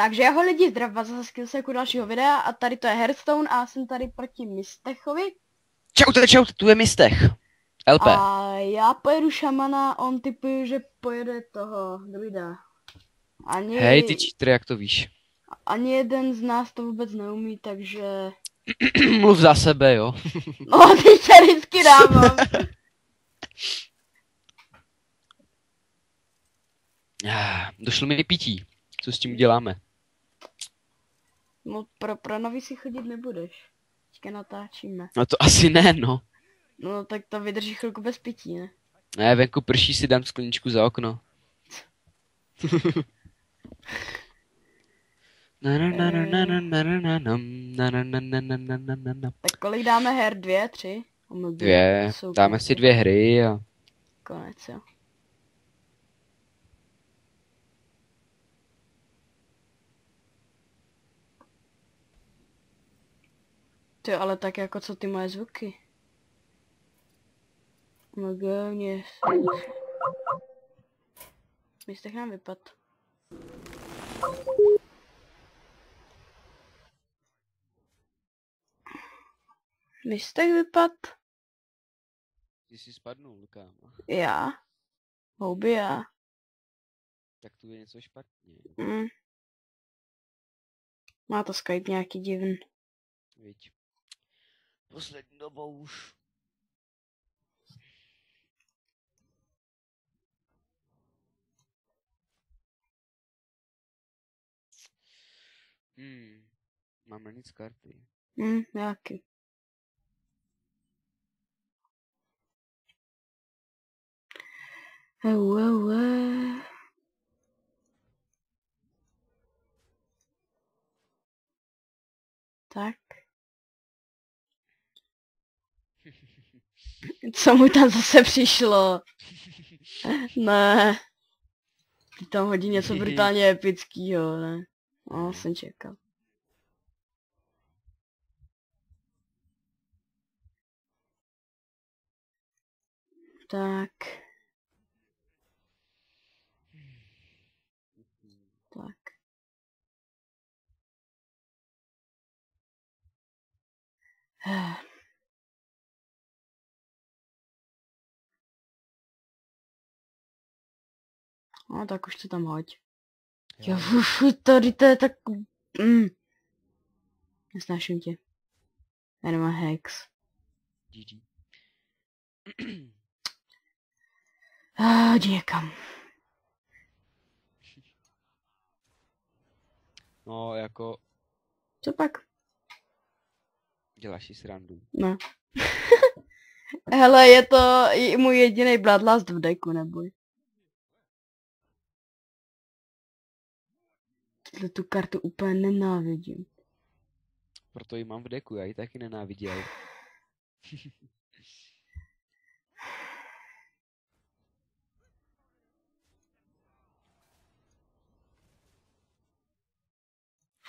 Takže ahoj lidi, zdravím vás zase Skillseku dalšího videa a tady to je Hearthstone a jsem tady proti Mistechovi. Čau, tu je Mistech. LP. A já pojedu šamana, on typuje, že pojede toho druida. Hej, ty cheater, jak to víš? Ani jeden z nás to vůbec neumí, takže... Mluv za sebe, jo. No, ty se vždycky dávám. Došlo mi pití. Co s tím uděláme? No, pro nový si chodit nebudeš. Teďka natáčíme. No to asi ne, no. No, tak to vydrží chvilku bez pití, ne? Ne, venku prší, si dám skleničku za okno. Tak kolik dáme her? 2, 3? 2. Dáme si 2 hry a... Konec, jo. Ty, ale tak jako co ty moje zvuky? Magálně. Mistech nám vypad. Mistech vypad? Ty jsi spadnul, Luka. Já? Houby já. Tak tu je něco špatně. Má to Skype nějaký divný. Viď. Poslední dobou už. Máme nic karty. Nějaký. Tak. Co mu tam zase přišlo? Ne. Ty tam hodí něco brutálně epickýho, ne? No, jsem čekal. Tak. Tak. No tak už to tam hoď. Jo, tady to je tak... Nesnáším tě. Já nemám hex. GG. Jdi někam. No, jako... Co pak? Děláš si srandu. No. Hele, je to můj jediný Bloodlust v deku, neboj. Tu kartu úplně nenávidím. Proto ji mám v deku, já ji taky nenáviděl.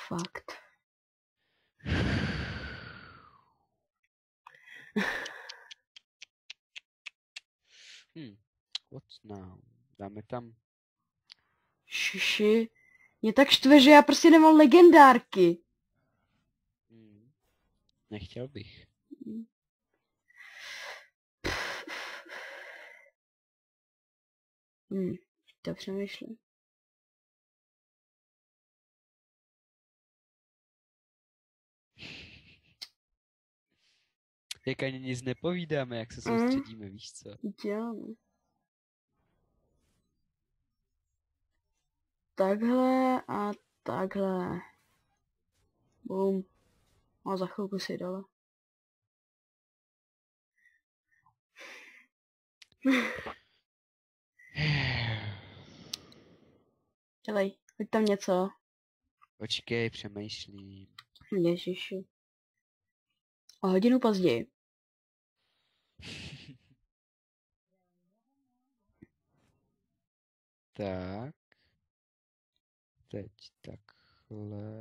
Fakt. What now? Dáme tam... Šiši. Mě tak štve, že já prostě nemám legendárky. Nechtěl bych. To přemýšlím. Jak ani nic nepovídáme, jak se soustředíme, víš co? Jo. Takhle a takhle. Bum. A za chvilku si dala. Dělej, hoď tam něco. Počkej, přemýšlím. Ježiši. O hodinu později. Tak. Teď takhle.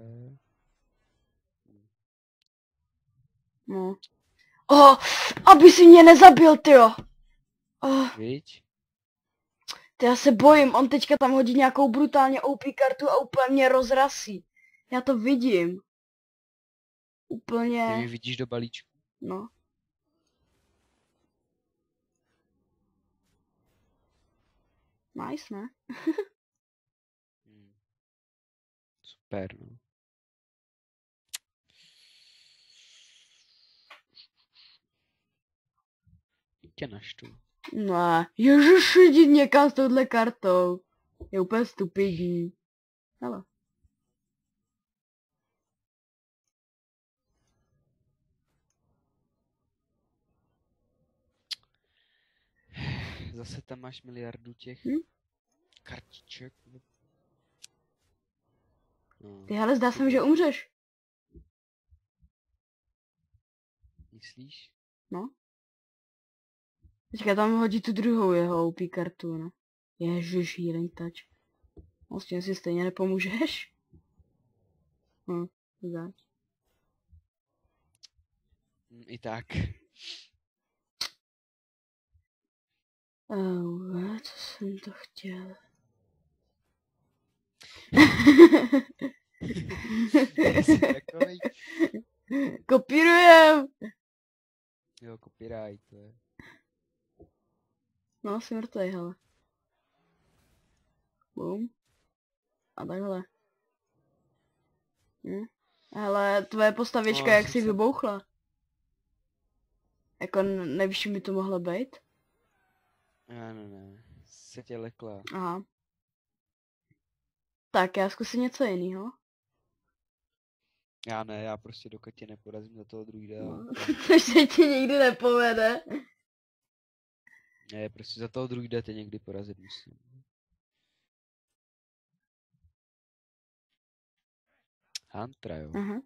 No. Aby si mě nezabil, tyjo. Viď? Já se bojím, on teďka tam hodí nějakou brutálně OP kartu a úplně mě rozrasí. Já to vidím. Úplně... Ty mi vidíš do balíčku. No. Nice, ne? Super, no. Tě naštvu. Ne, ježiši, jdi někam s touhle kartou. Je úplně stupidní. Hele. Zase tam máš miliardu těch kartiček. No, Ty hele, zdá se mi, že umřeš. myslíš? No. Teďka tam hodí tu druhou jeho OP kartu, no. Ježiš, healing touch. Vlastně si stejně nepomůžeš. Tak. I tak. Co jsem to chtěl? Jsi takovej. Kopírujem! Jo, copyright, to je. No, jsem mrtvej, hele. Bum. A takhle. Hele, tvoje postavička, No, jak jsem si se- vybouchla. Jako nevíš, čím by to mohlo být? Ne. Se tě lekla. Aha. Tak, já zkusím něco jiného. Já ne, já prostě dokud tě neporazím za toho druida. No. To se ti nikdy nepovede. Ne, prostě za toho druida tě někdy porazit musím. Huntra, jo. Aha.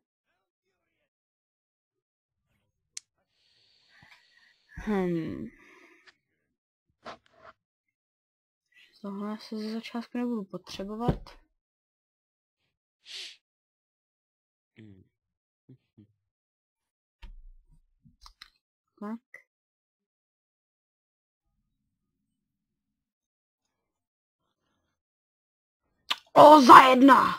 Tohle se ze začátku nebudu potřebovat. Mm. Tak. O, za jedna!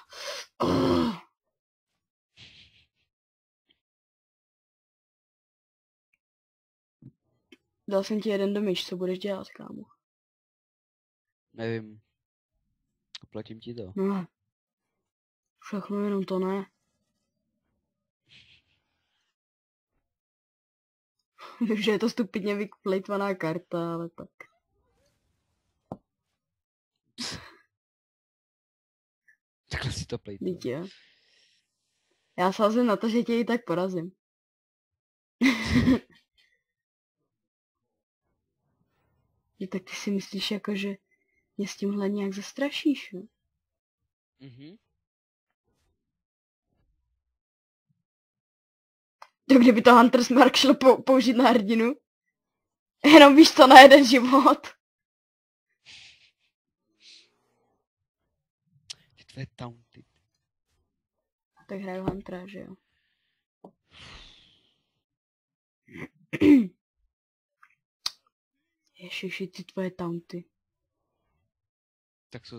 Dal jsem ti jeden damage, co budeš dělat, kámo? Nevím. Platím ti to. No. Všechno, jenom to ne. Vím, že je to stupidně vyplejtvaná karta, ale tak. Takhle si to plejte. Díky, jo. Já sázím na to, že tě i tak porazím. Tak ty si myslíš jako, že mě s tímhle nějak zastrašíš, jo? To kdyby to Hunter's Mark šlo použít na hrdinu? Jenom víš to na jeden život. Ty tvoje taunty. Tak hraju Huntera, že jo? Ježiši, ty tvoje taunty. Tak co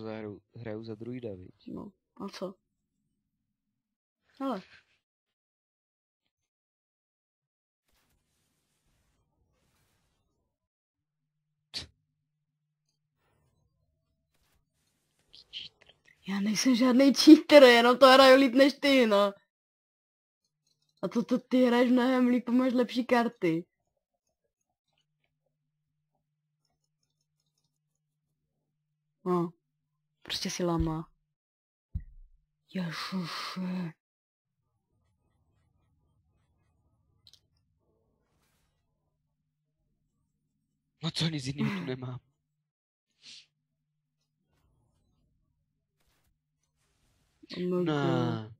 hraju za druida, viď? No, a co? Hele. Já nejsem žádný cheater, jenom to hraju líp než ty, no. A to ty hraješ mnohem líp a máš lepší karty. No. Prostě si lama. Ježiši. No co, nic jiného tu nemám. No.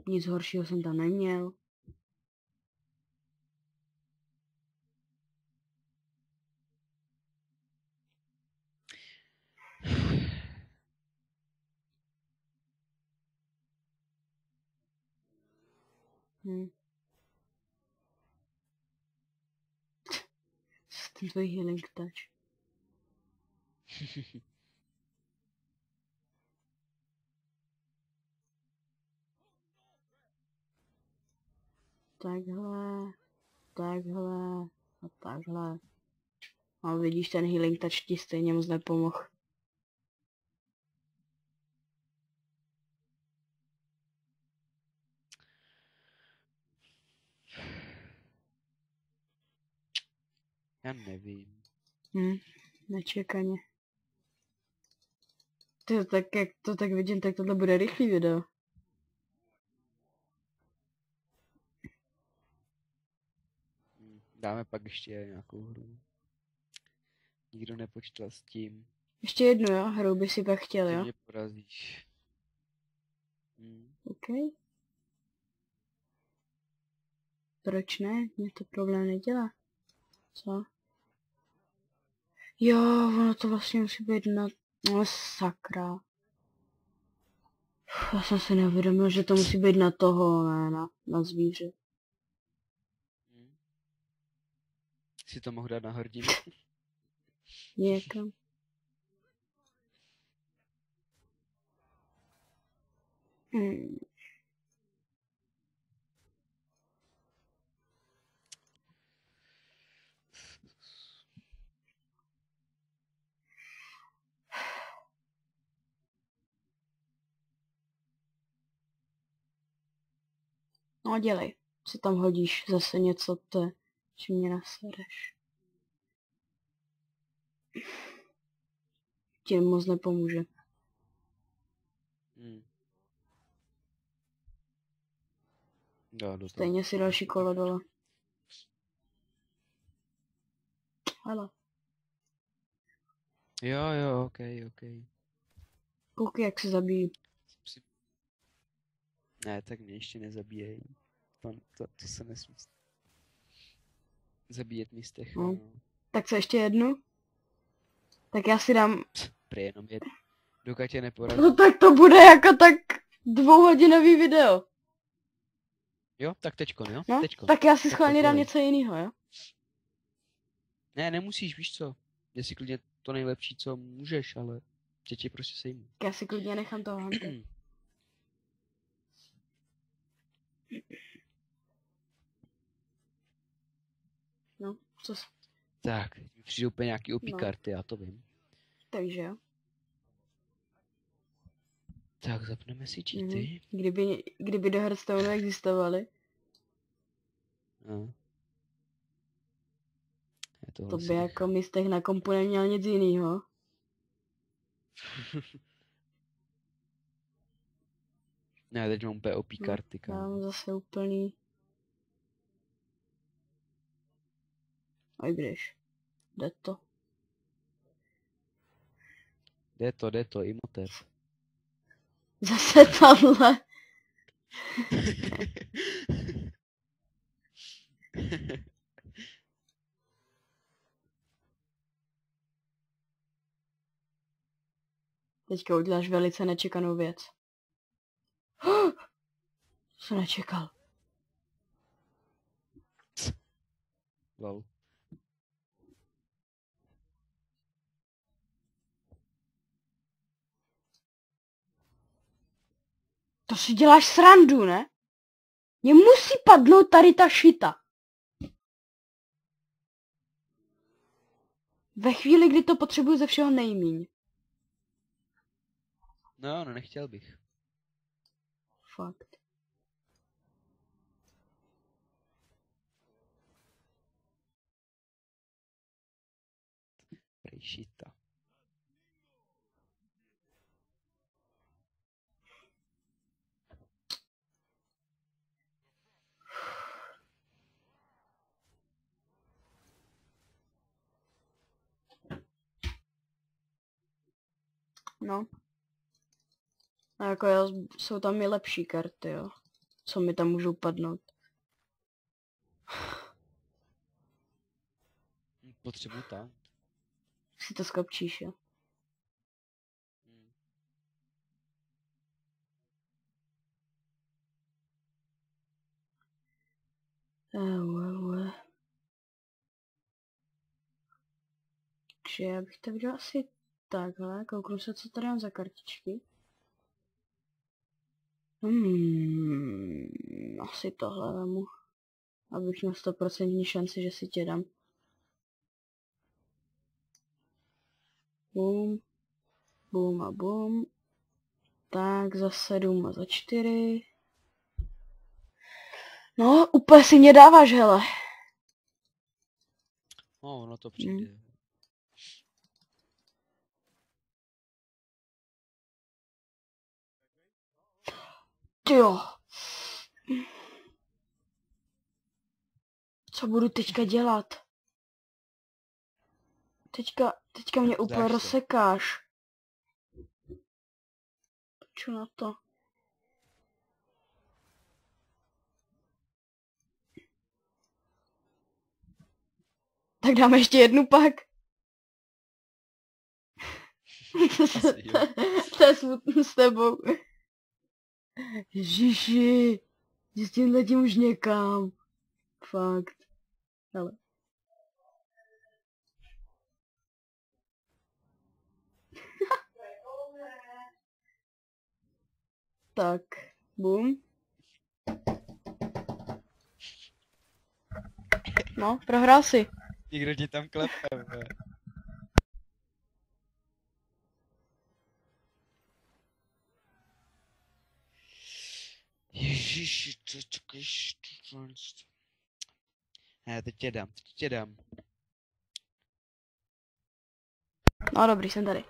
Nic horšího jsem tam neměl. Ten tvůj healing touch. Takhle, takhle a takhle. A vidíš, ten healing touch ti stejně moc nepomohl. Já nevím. Nečekaně. Ty, tak jak to tak vidím, tak tohle bude rychlý video. Dáme pak ještě nějakou hru. Nikdo nepočítal s tím, Ještě jednu, jo? Hru by si pak chtěl, že jo? mě porazíš. OK. Proč ne? Mně to problém nedělá. Co? Jo, ono to vlastně musí být na... No sakra. Já jsem si neuvědomil, že to musí být na toho, ne, na zvíře. Si to mohl dát na hrdinu. Někam. No dělej. Si tam hodíš zase něco, čím mě nasereš. Ti moc nepomůže. Stejně si další kolo dole. Hele. Jo, ok. Koukej, jak se zabíjí. Ne, tak mě ještě nezabíjej. To se nesmí zabíjet místech. No. Tak co, ještě jednu? Tak já si dám... Prý jenom jednu. Dokud tě neporazí. No tak to bude jako tak 2hodinový video. Jo, tak teďkon, jo? No, Teďkon. tak já si Tak schválně to dám dělej. něco jiného, jo? Ne, nemusíš, víš co. Je si klidně to nejlepší, co můžeš, ale tě prostě sejmu. Já si klidně nechám toho Hunta. No, co Tak, mi přijde úplně nějaký OP No. karty, já to vím. takže jo. Tak, zapneme si cheaty. Kdyby do Hearthstoneu existovaly, No. to by jako mistech na kompu neměl nic jinýho. Ne, teď mám úplně OP karty, Já kámo. mám zase úplný... A i když. Jde to. Jde to, Imhotep. Zase tamhle. Teďka uděláš velice nečekanou věc. To jsem nečekal. Lol. To si děláš srandu, ne? Mně musí padnout tady ta šita. Ve chvíli, kdy to potřebuju ze všeho nejmíň. No, nechtěl bych. Fakt. Prejšita. No. A jako já, jsou tam i lepší karty, jo. Co mi tam můžou padnout. Potřebuji tam. Si to skopčíš, jo. Takže já bych to viděl asi takhle, kouknu se, co tady mám za kartičky. Asi tohle vemu. Abych měl 100% šanci, že si tě dám. Bum. Bum a bum. Tak, za 7 a za 4. No, úplně si mě dáváš, hele. No, no to přijde. Tyjo. Co budu teďka dělat? Teďka mě úplně Vdáš se. rozsekáš. Čo na to? Tak dáme ještě jednu pak. Asi jo. To je smutný s tebou. Ježiši, jdi s tímhletím už někam. Fakt. Hele. Tak, bum. No, prohrál si. Někdo ti tam klepe, ve. Ježiši, co čekáš? Ne, teď tě dám. No dobrý, jsem tady.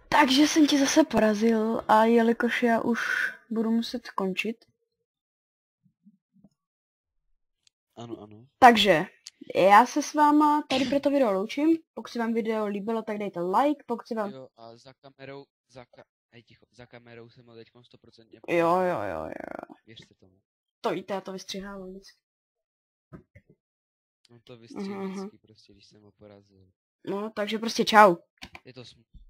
Takže jsem ti zase porazil a jelikož já už budu muset končit. Ano. Takže já se s váma tady pro to video loučím. Pokud se vám video líbilo, tak dejte like. Pokud se vám... Jo, a za kamerou, za kamerou jsem ho teď 100% Jo. Věřte tomu. To víte, já to vystřihávám vždycky. No to vystřílí vždycky prostě, když jsem ho porazil. No, takže prostě čau. Je to smutné.